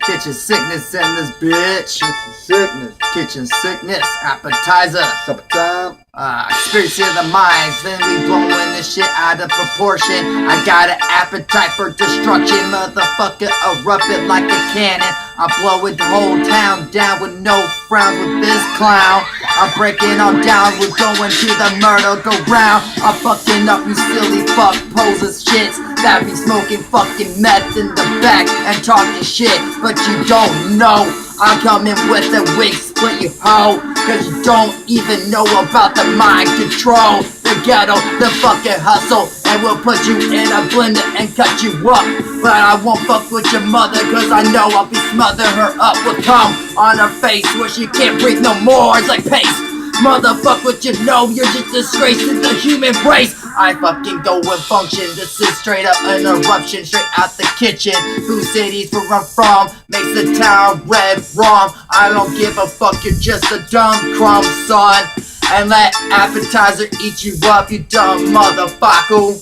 Kitchen sickness in this bitch. Kitchen sickness. Kitchen sickness, appetizer. Supper time. Experience in the minds, then we blowing this shit out of proportion. I got an appetite for destruction, motherfucker, erupt it like a cannon. I blow it the whole town down with no frowns with this clown. I'm breaking all down, we're going to the murder go round. I'm fucking up you silly fuck poses shits that be smoking fucking meth in the back and talking shit, but you don't know. I'm coming with a wig split, you hoe, cause you don't even know about the mind control. The ghetto, the fucking hustle, and we'll put you in a blender and cut you up. But I won't fuck with your mother, cause I know I'll be smother her up with cum on her face where she can't breathe no more. It's like paste. Motherfuck what you know, you're just disgrace to the human race. I fucking go and function, this is straight up an eruption, straight out the kitchen. Food cities where I'm from, makes the town red rum. I don't give a fuck, you're just a dumb crumb, son. And let appetizer eat you up, you dumb motherfucker.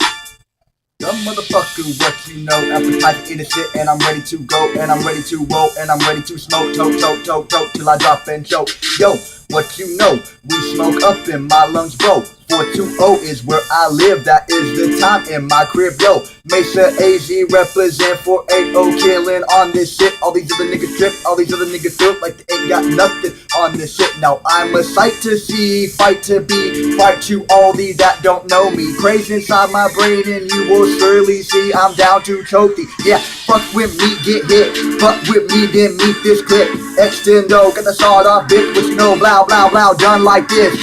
Dumb motherfucker, what you know? Appetizer innocent, and I'm ready to go, and I'm ready to roll, and I'm ready to smoke, tote, till I drop and choke. Yo, what you know? We smoke up in my lungs, bro. 420 is where I live, that is the time in my crib, yo. Mesa AZ represent 480, killing on this shit. All these other niggas trip, all these other niggas feel like they ain't got nothing on this shit. Now I'm a sight to see, fight to be, fight to all these that don't know me. Crazy inside my brain and you will surely see I'm down to choke thee. Yeah, fuck with me, get hit, fuck with me, then meet this clip. Extendo, got the sawed off bitch, but you know, blah, blah, blah, done like this,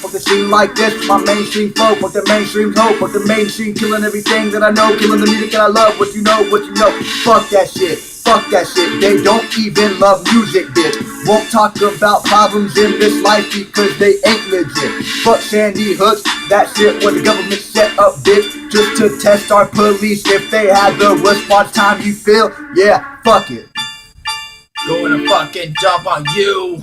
fuck the scene like this, my mainstream flow, fuck the mainstream hope, fuck the mainstream killing everything that I know, killing the music that I love, what you know, fuck that shit, they don't even love music, bitch, won't talk about problems in this life because they ain't legit, fuck Sandy Hooks, that shit was the government set up, bitch, just to test our police if they had the response time you feel, yeah, fuck it. Gonna fucking dump on you.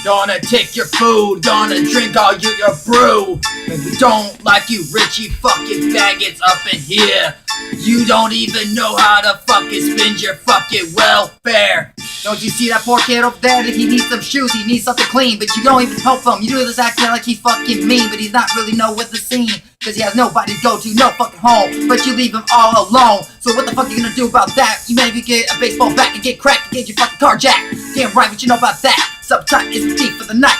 Gonna take your food, gonna drink all your brew. And we don't like you Richie fucking faggots up in here. You don't even know how to fucking spend your fucking welfare. Don't you see that poor kid over there? He needs some shoes, he needs something clean, but you don't even help him. You do this acting like he's fucking mean, but he's not really know with the scene. Cause he has nobody to go to, no fucking home, but you leave him all alone. So what the fuck you gonna do about that? You maybe get a baseball bat and get cracked and get your fucking car jacked. Damn right, but you know about that. Subtitle is the thief for the night.